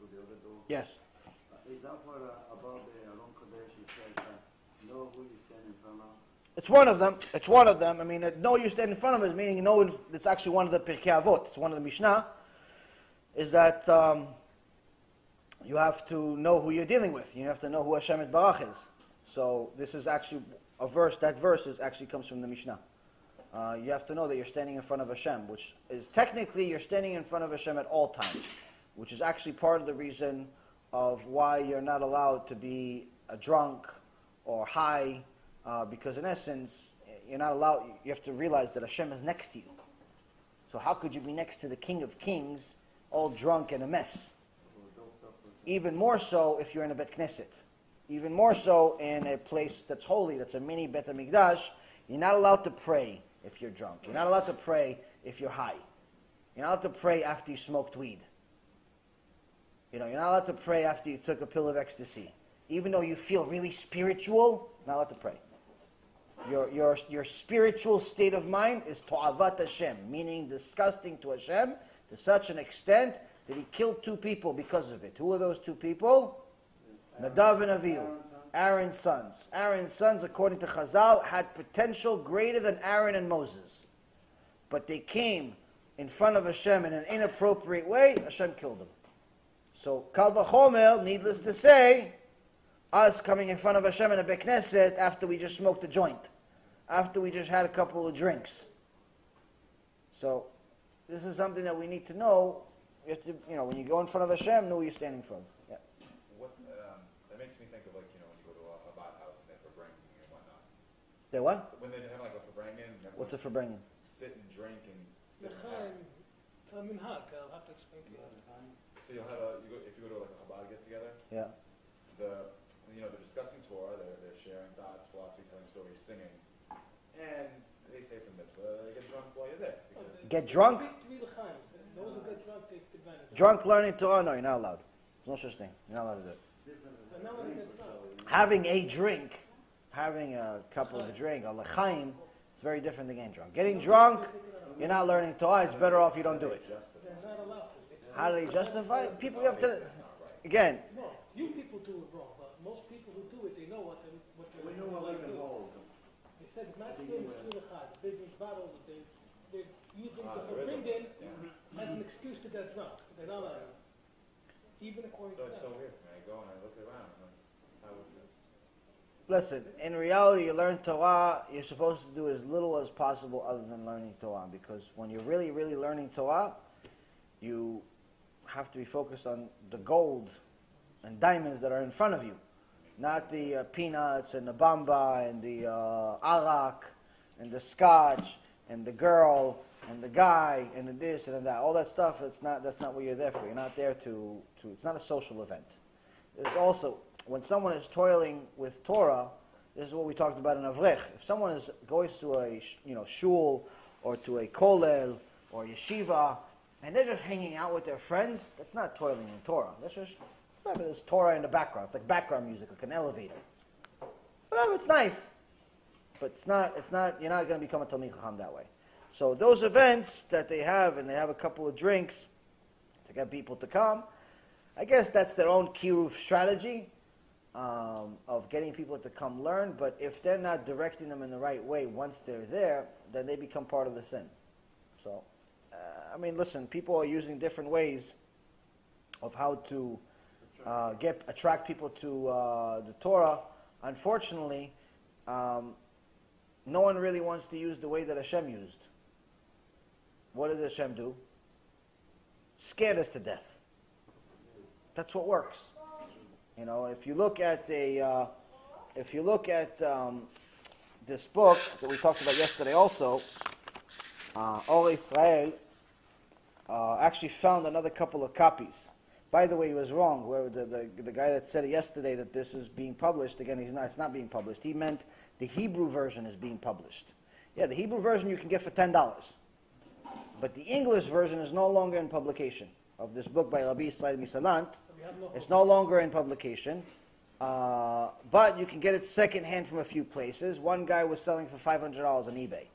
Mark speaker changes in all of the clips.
Speaker 1: to the other door.
Speaker 2: Yes.
Speaker 1: Is that what about the Alon Kodesh? It says know who you stand in front of?
Speaker 2: It's one of them. It's one of them. I mean, know you stand in front of it, meaning know it's actually one of the Pirkei Avot. It's one of the Mishnah. Is that you have to know who you're dealing with. You have to know who Hashem Barach is. So this is actually a verse. That verse actually comes from the Mishnah. You have to know that you're standing in front of Hashem, which is technically you're standing in front of Hashem at all times, which is actually part of the reason of why you're not allowed to be a drunk or high, because in essence, you're not allowed, you have to realize that Hashem is next to you. So how could you be next to the King of Kings, all drunk and a mess? Even more so if you're in a Bet Knesset. Even more so in a place that's holy, that's a mini Bet HaMikdash. You're not allowed to pray if you're drunk. You're not allowed to pray if you're high. You're not allowed to pray after you smoked weed. You're not allowed to pray after you took a pill of ecstasy. Even though you feel really spiritual, not allowed to pray. Your spiritual state of mind is to'avat Hashem, meaning disgusting to Hashem to such an extent that he killed 2 people because of it. Who are those 2 people? Nadav and Avihu, Aaron's sons. Aaron's sons, according to Chazal, had potential greater than Aaron and Moses. But they came in front of Hashem in an inappropriate way, Hashem killed them. So, Kal V'chomer, needless to say, us coming in front of Hashem in a Bet Knesset after we just smoked a joint, after we just had a couple of drinks. So, this is something that we need to know. You have to, when you go in front of Hashem, know who you're standing from. Yeah.
Speaker 3: That makes me think of when you go to a Chabad house and they have farbrengen and whatnot.
Speaker 2: They what?
Speaker 3: When they have a farbrengen.
Speaker 2: What's a farbrengen?
Speaker 3: Sit and drink and sit and
Speaker 4: I'll have to explain to you.
Speaker 3: So you'll have if you go to a Chabad get together.
Speaker 2: Yeah.
Speaker 3: They're discussing Torah, they're sharing thoughts, philosophy, telling stories, singing, and they say it's a mitzvah. They get drunk while you're there.
Speaker 2: Get drunk?
Speaker 4: Those who get drunk take advantage.
Speaker 2: Drunk learning Torah? No, you're not allowed. There's no such thing. You're not allowed to do it. Having a drink, having a couple of a drink, a l'chaim, it's very different than getting drunk. Getting drunk, you're not learning Torah. It's better off you don't do it.
Speaker 4: They're not allowed to.
Speaker 2: How do they justify it? People, you have to, again.
Speaker 4: No, few people do it wrong, but most people who do it, they know what they're doing. They said maximum is 2 l'chad. The big bottles, they're using the bring-in as an excuse to get drunk. They're not allowed. Even according to that.
Speaker 3: So it's so weird, man. I go and I look around. I'm like, how is this?
Speaker 2: Listen, in reality, you learn Torah, you're supposed to do as little as possible other than learning Torah. Because when you're really, really learning Torah, you have to be focused on the gold and diamonds that are in front of you. Not the peanuts and the bamba and the arak and the scotch and the girl and the guy and the this and that. All that stuff, that's not what you're there for. You're not there to it's not a social event. There's also, when someone is toiling with Torah, this is what we talked about in Avrech. If someone goes to a shul or to a kollel or yeshiva and they're just hanging out with their friends, that's not toiling in Torah. That's just, whatever, there's Torah in the background. It's like background music, like an elevator. Whatever, it's nice. But it's not, you're not going to become a Talmid Chacham that way. So those events that they have, and they have a couple of drinks to get people to come, I guess that's their own KIRUV strategy of getting people to come learn. But if they're not directing them in the right way once they're there, then they become part of the sin. So, listen, people are using different ways of how to attract people to the Torah. Unfortunately, no one really wants to use the way that Hashem used. What did Hashem do? Scared us to death. That's what works. If you look at this book that we talked about yesterday, also, Or Israel actually found another couple of copies. By the way, he was wrong. Where the guy that said it yesterday that this is being published, again, it's not being published. He meant the Hebrew version is being published. Yeah, the Hebrew version you can get for $10. But the English version is no longer in publication of this book by Rabbi Yisrael Misalant. It's no longer in publication. But you can get it secondhand from a few places. One guy was selling for $500 on eBay.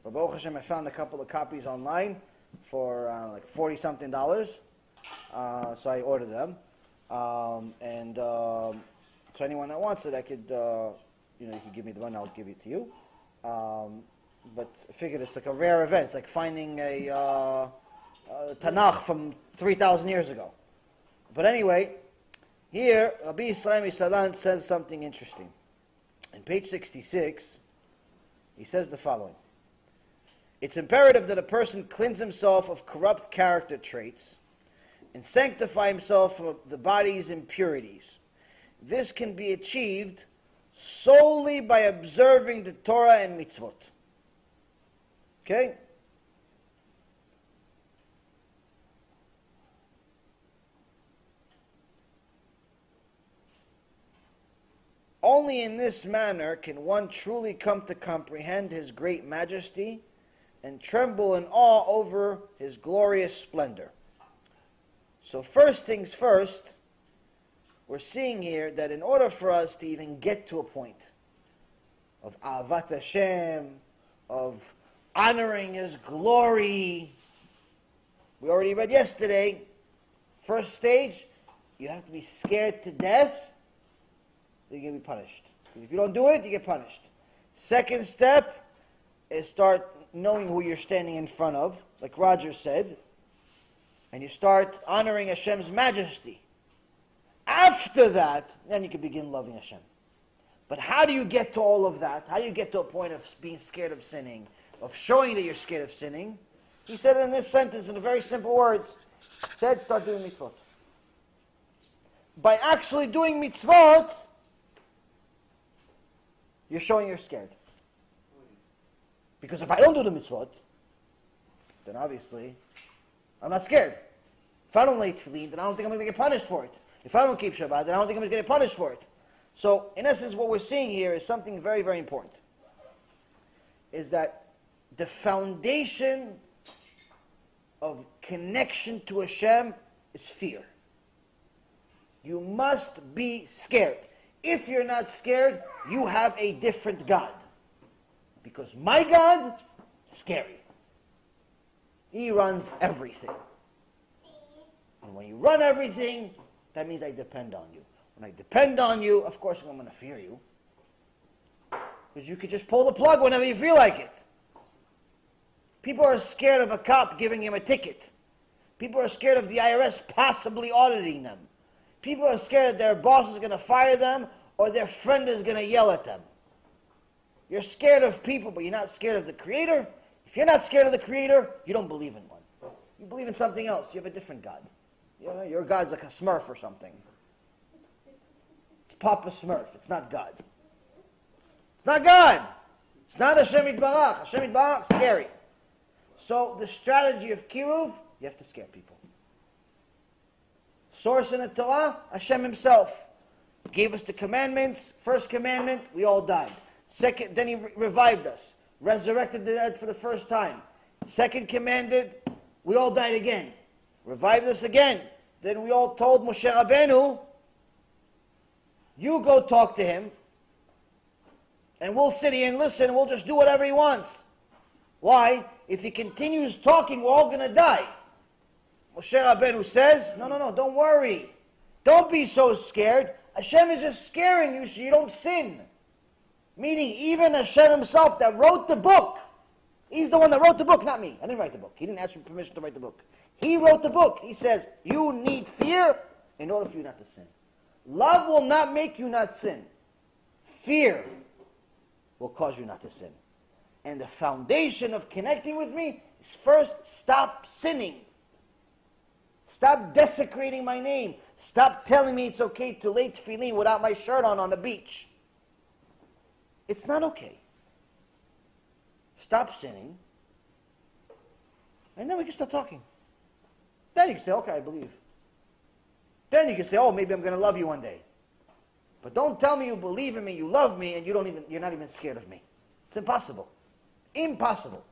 Speaker 2: But Baruch Hashem, I found a couple of copies online for like $40-something. So I ordered them. So anyone that wants it, I could, you could give me the one, I'll give it to you. But I figured it's like a rare event. It's like finding a Tanakh from 3,000 years ago. But anyway, here, Rabbi Yisrael Salant says something interesting. In page 66, he says the following. It's imperative that a person cleanse himself of corrupt character traits and sanctify himself from the body's impurities. This can be achieved solely by observing the Torah and mitzvot. Okay? Only in this manner can one truly come to comprehend his great majesty and tremble in awe over his glorious splendor. So first things first, we're seeing here that in order for us to even get to a point of Ahavat Hashem, of honoring His glory, we already read yesterday, first stage, you have to be scared to death, you're going to be punished. If you don't do it, you get punished. Second step is start knowing who you're standing in front of, like Roger said, and you start honoring Hashem's majesty. After that, then you can begin loving Hashem. But how do you get to all of that? How do you get to a point of being scared of sinning, of showing that you're scared of sinning? He said it in this sentence in very simple words. He said, start doing mitzvot. By actually doing mitzvot, you're showing you're scared. Because if I don't do the mitzvot, then obviously I'm not scared. If I don't lay tefillin, then I don't think I'm going to get punished for it. If I don't keep Shabbat, then I don't think I'm going to get punished for it. So, in essence, what we're seeing here is something very, very important. Is that the foundation of connection to Hashem is fear. You must be scared. If you're not scared, you have a different God. Because my God is scary. He runs everything. And when you run everything, that means I depend on you. When I depend on you, of course I'm going to fear you. Because you could just pull the plug whenever you feel like it. People are scared of a cop giving him a ticket. People are scared of the IRS possibly auditing them. People are scared that their boss is going to fire them or their friend is going to yell at them. You're scared of people, but you're not scared of the Creator. If you're not scared of the Creator, you don't believe in one. You believe in something else. You have a different God. Your God's like a Smurf or something. It's Papa Smurf. It's not God. It's not God. It's not Hashem Yitbarach. Hashem Yitbarach, scary. So the strategy of Kiruv, you have to scare people. Source in the Torah, Hashem Himself. Gave us the commandments. First commandment, we all died. Second, then He revived us. Resurrected the dead for the first time. Second commanded, we all died again. Revived us again. Then we all told Moshe Rabbeinu, you go talk to him, and we'll sit here and listen, and we'll just do whatever he wants. Why? If he continues talking, we're all going to die. Moshe Rabbeinu says, no, don't worry. Don't be so scared. Hashem is just scaring you so you don't sin. Meaning, even Hashem Himself that wrote the book, He's the one that wrote the book, not me. I didn't write the book. He didn't ask for permission to write the book. He wrote the book. He says, you need fear in order for you not to sin. Love will not make you not sin. Fear will cause you not to sin. And the foundation of connecting with me is first, stop sinning. Stop desecrating my name. Stop telling me it's okay to lay tefillin without my shirt on the beach. It's not okay. Stop sinning. And then we can start talking. Then you can say, okay, I believe. Then you can say, oh, maybe I'm going to love you one day. But don't tell me you believe in me, you love me, and you're not even scared of me. It's impossible. Impossible.